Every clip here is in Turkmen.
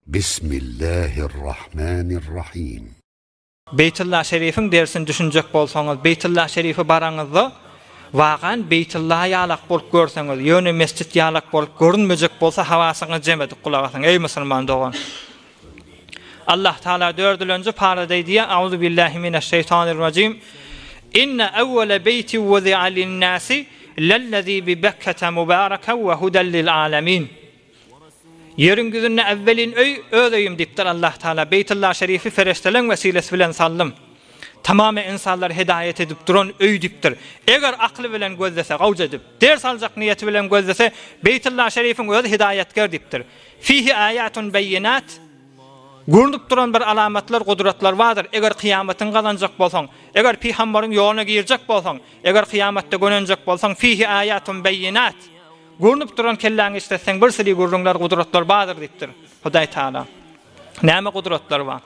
Bismillahirrahmanirrahim. Beytullah Şerif'in dersin düşünecek bolsaňyz, Beytullah Şerif'i baraňyzda waqan Beytullah'a ýalak bolup görseňiz, ýöne mescit ýalak bolup görünmejek bolsa hawasyňyz jemedik gulagasyn ey musulman dogan. Allah Taala dördülünci parada diýe Auzu billahi mineşşeytanirracim. İnne evvele beyti wuzi'a lin-nasi lellezî bi Bekkete mübareken ve huden lil âlemin. Yerin güzünne evvelin öýüm dipdir Allah Taala. Beytullah Şerifi ferestelen vesilesi bilen sallym. Tamamy insanlar hidayet edip duran öý dipdir. Eger akly bilen gözlese, gawja edip, ders aljak niýeti bilen gözlese, Beytullah Şerifin özü hidayetger dipdir. Fihi ayatun beyinat. Görünüp duran bir alamatlar, gudratlar vardır. Eger kıyamatyň galanjak bolsaň, eger peýgamberin ýolyna girjek bolsaň, eger kıyamatda gönenjek bolsaň, fihi ayatun beyinat. Görünüp duran kelläňi istetseň bir siri gurrunlar, gudratlar bardyr diýipdir Hudaý Taala. Näme gudratlar bar?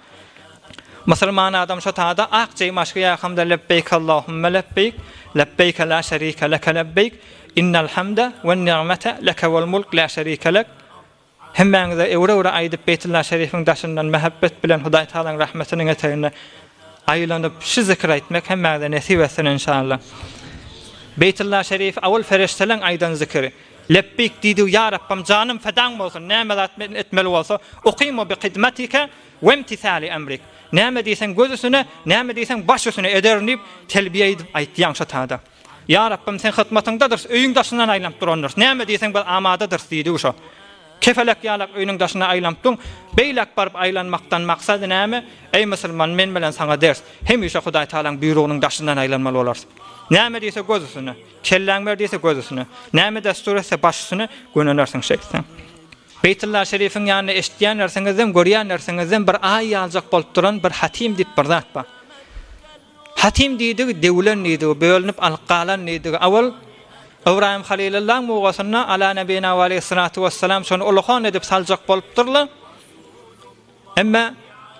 Musulman adam şo taada akjy maşgy ýahamda lebbeyk Allahumme lebbeyk, lebbeyk la şerike leke lebbeyk, innel hamda ve ni'mete leke vel mulk la şerike lek. Hemmäňize ewre aýdyp Beytullah Şerifiň daşyndan mehabbet bilen Hudaý Taalaň rahmetiniň eteğine aýlanyp şu zikir etmek hemmäňize nesip etsin inşallah. Beytullah Şerif awal ferestelen aýdan zikri. Lebbeyk diýdi ya Rabbim canım fedan bolsun, näme etmeli bolsa, uqimu bi hidmetike ve imtisali emrik. Näme diýsen gözüsüne, näme diýsen başysyna ederim diýip telbiye edip aýtýan şo taada. Ya Rabbim sen hyzmatyňdadyr, öýüň daşyndan aýlanıp durandyr. Näme diýsen bir amadadyr diýdi şo. Kefelek ýalak öýüň daşyna aýlanıpdyň. Beýlek barıp aýlanmakdan maksady näme? Ey musulman, men bilen saňa ders. Hemişe Hudaý Taalaň buyrugynyň daşyndan aýlanmaly bolarsyň. Näme diýse gözüsüne, kelläň ber diýse gözüsüne, näme destur etse başysyna gönenersiň şeýsen. Beytullah Şerifiň ýanyna eşitýän nerseňizden, görýän nerseňizden bir aý ýaljak bolup duran bir hatim diýip bir zat bar. Hatim diýdi, dewlen diýdi, bölünip alqalan diýdi. Awal Ibrahim Halilullah muğasyna ala nebina ve aleyhissalatu vesselam şonu ulughan edip saljak bolupdyrlar. Emma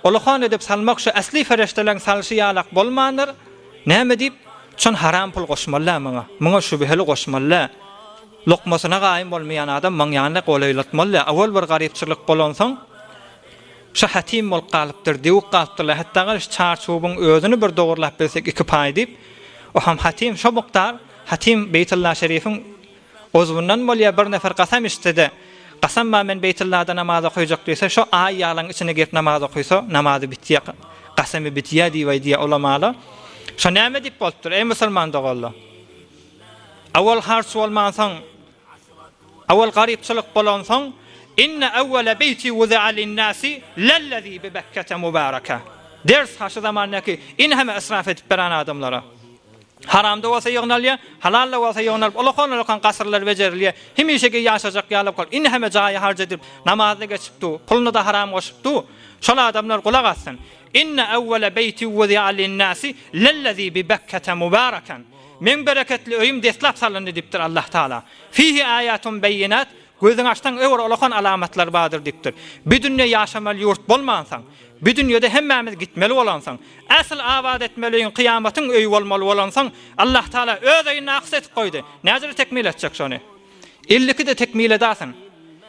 ulughan edip salmak şu asli feresteleň salşy ýalak bolmandyr. Näme diýip şon haram pul goşmalar maňa. Maňa şübheli goşmalar. Lokmasyna gaýym bolmaýan adam maň ýanyna golaylatmalar. Awal bir garypçylyk bolansaň şu hatim bol galypdyr, diýip galypdylar. Hatda şu çarçubyň özüni bir dogurlap bersek 2 pay diýip o ham hatim şo mukdar Hatim Beytullah Şerifiň ozundan bolýa bir nefer qasam istedi. Qasam men Beytullahda namaz okuyjak diýse, şo aý ýalyň içine girip namaz okuysa, namazy bitýär. Qasamy bitýär diýdi ulamalar. Şo näme diýip bolupdyr ey musulman dogallar? Awal harç bolmansaň, awal garypçylyk bolansaň, inne awwala beyti wuzi'a lin-nasi lellezî bi Bekkete mübareke. Ders haşy zamanyky in heme israf edip beren adamlara. Haramda bolsa ýognalýa, halalla bolsa ýognal, olakan gasrlar bejerilýär. Hemişe ýaşajak ýalyp kal. Indi heme jaýy harja edip namazy geçipdi, pulny da haram goşupdy. Şol adamlar gulak assyn. Inne awwala beyti wuzi'a lin-nasi lellezî bi Bekkete mübareken. Men bereketli öýüm deslap salyndy diýipdir Allah Taala. Fihi ayatun beyinat. Gözüň açdan öwür olakan alamatlar bardyr diýipdir. Bir dünýä ýaşamaly ýurt bolmansaň, bir dünýede hemmämiz gitmeli bolansaň, asl abad etmeliň kıyamatyň öýü bolmaly bolansaň, Allah Taala öz öýüne aqs etip goýdy. Näzir tekmil etjek şonu? 50 de tekmil edasyň.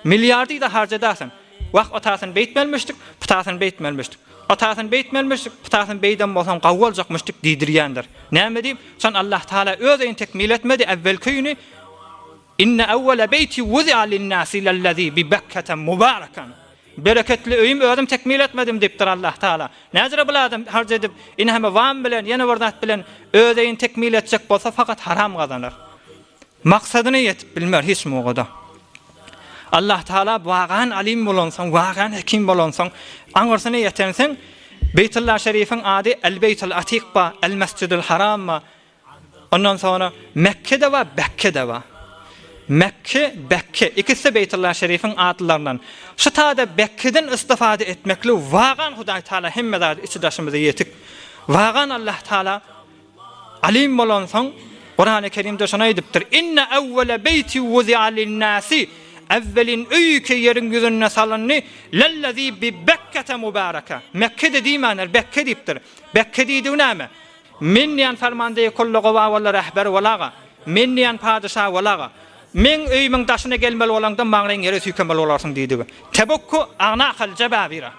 Milliardy da harjadasyň. Wagt otasyn beýtmelmişdik, putasyn beýtmelmişdik. Otasyn beýtmelmişdik, putasyn beýden bolsaň gawwaljakmışdyk diýdirýändir. Näme diýip? Şon Allah Taala öz öýüni tekmil etmedi, evvelki öýüni inne awwala beyti wuzi'a lin-nasi lellezî bi Bekkete mübareken. Bereketli öýüm özüm tekmil etmedim diýipdir Allah Taala. Näzire bu adam harj edip ine heme wan bilen, ýene bir zat bilen öz öýüni tekmil etjek bolsa fakat haram gazanır. Maksadyny ýetip bilmer hiç mugada. Allah Taala wagan alim bolansaň, wagan hekim bolansaň, aňyrsyna ýetenseň Beytullah Şerifiň ady el-Beytul Atiq ba, el-Mescidul Haram ba. Ondan sonra Mekke'de we Bekke'de we. Mekke, Bekke ikisi Beytullah Şerifiň adlarından. Şu taada Bekke'den istifade etmekle wagan Hudaý Taala hemme içidaşymyza ýetik. Wagan Allah Taala alim bolansaň Qur'an-ı Kerimde şuna edipdir. İnne evvele beyti wuzi'a lin-nasi. Evvelin öýke ýeriň ýüzüne salynny lellezî bi Bekkete mübareke. Mekke dediği manar Bekke diýipdir. Bekke diýdi näme? Men ýan fermandaýy kullugy we wala rahber walaga. Men ýan padşah walaga. men öýümiň daşyna gelmeli bolanda maňraň ýere süýkemeli bolarsyň diýdi. Tebekku ana hal jababira.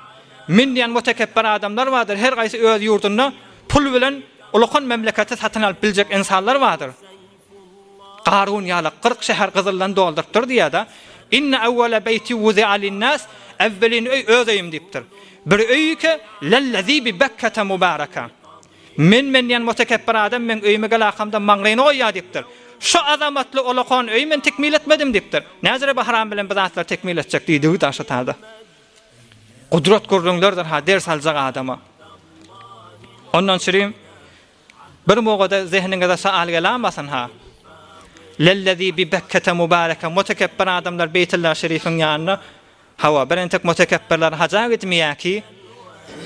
Men diýen mutekebbir adamlar vardır. Her gaýsy öz ýurdunda pul bilen ulaqan memleketi satyn alyp biljek insanlar vardır. Qarun ýaly 40 şäher gyzyldan doldyrypdyr diýär-de. Inna awwala beyti wuzi'a lin-nas awwalin öz öýüm diýipdir. Bir öýke lellezî bi Bekkete mubaraka. Men diýen mutekebbir adam men öýüme galakamda maňraýyny goýýar diýipdir. Şu azamatly ulaqan öý men tekmil etmedim diýipdir. Näzire bahram bilen bizatlar tekmil etjek diýdi daşatarda. Kudret gördüňlerdir ha ders aljak adama. Ondan şerim bir mogada zehniňizde saal gelamasyn ha. Lellezî bi Bekkete mubaraka mutekebbir adamlar Beytullah Şerifiň ýanyna hawa birentek mutekebbirler haja gitmeýär ki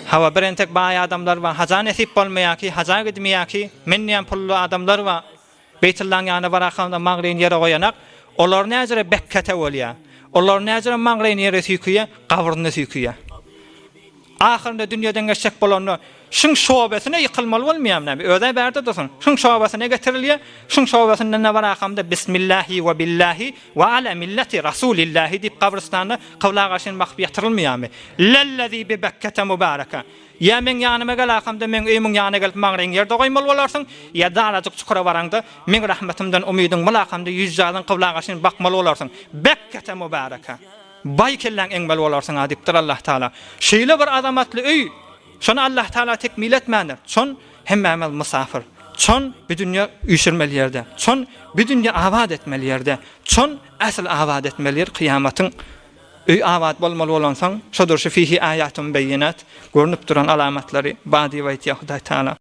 hawa birentek baý adamlar we haja nesip bolmaýar ki haja gitmeýär ki men ýan pully adamlar we Beytullah ýanyna barakanda maňraýyny ýere goýanak olar näjere Bekkete bolýar. Olar näjere maňraýyny ýere süýküýär, gabryny süýküýär. Ahirinde dünýeden geçecek bolanlar şun şobasyna ýykylmaly bolmaýarmy? Öde berde dursun. Şun şobasyna getirilýär. Şun şobasyna ne barakamda bismillahi we billahi we ala milleti rasulillahi diýip gabristanda kawlagaşyn makby ýatyrilmaýarmy? Lellezî bi Bekkete mubaraka. Ya men ýanyma galakamda men öýümiň ýanyna gelip maňraýyny ýerde goýmaly bolarsyň, ya daladyk çukura baranda men rahmetimden umydyň mulakamda ýüzjadan kawlagaşyn bakmaly bolarsyň. Bekkete mubaraka. Bay kellen eňmel bolarsyň adipdir Allah Taala. Şeýle bir azamatly öý. Şonu Allah Taala tekmil etmäner. Şon hemmämel musafir. Şon bir dünýä üýşirmeli ýerde. Şon bir dünýä abad etmeli ýerde. Şon asl abad etmeli ýer kıyamatyň öý abad bolmaly bolansaň, şodur şu fihi ayatun beyinat görnüp duran alamatlary badi we ýa Hudaý Taala.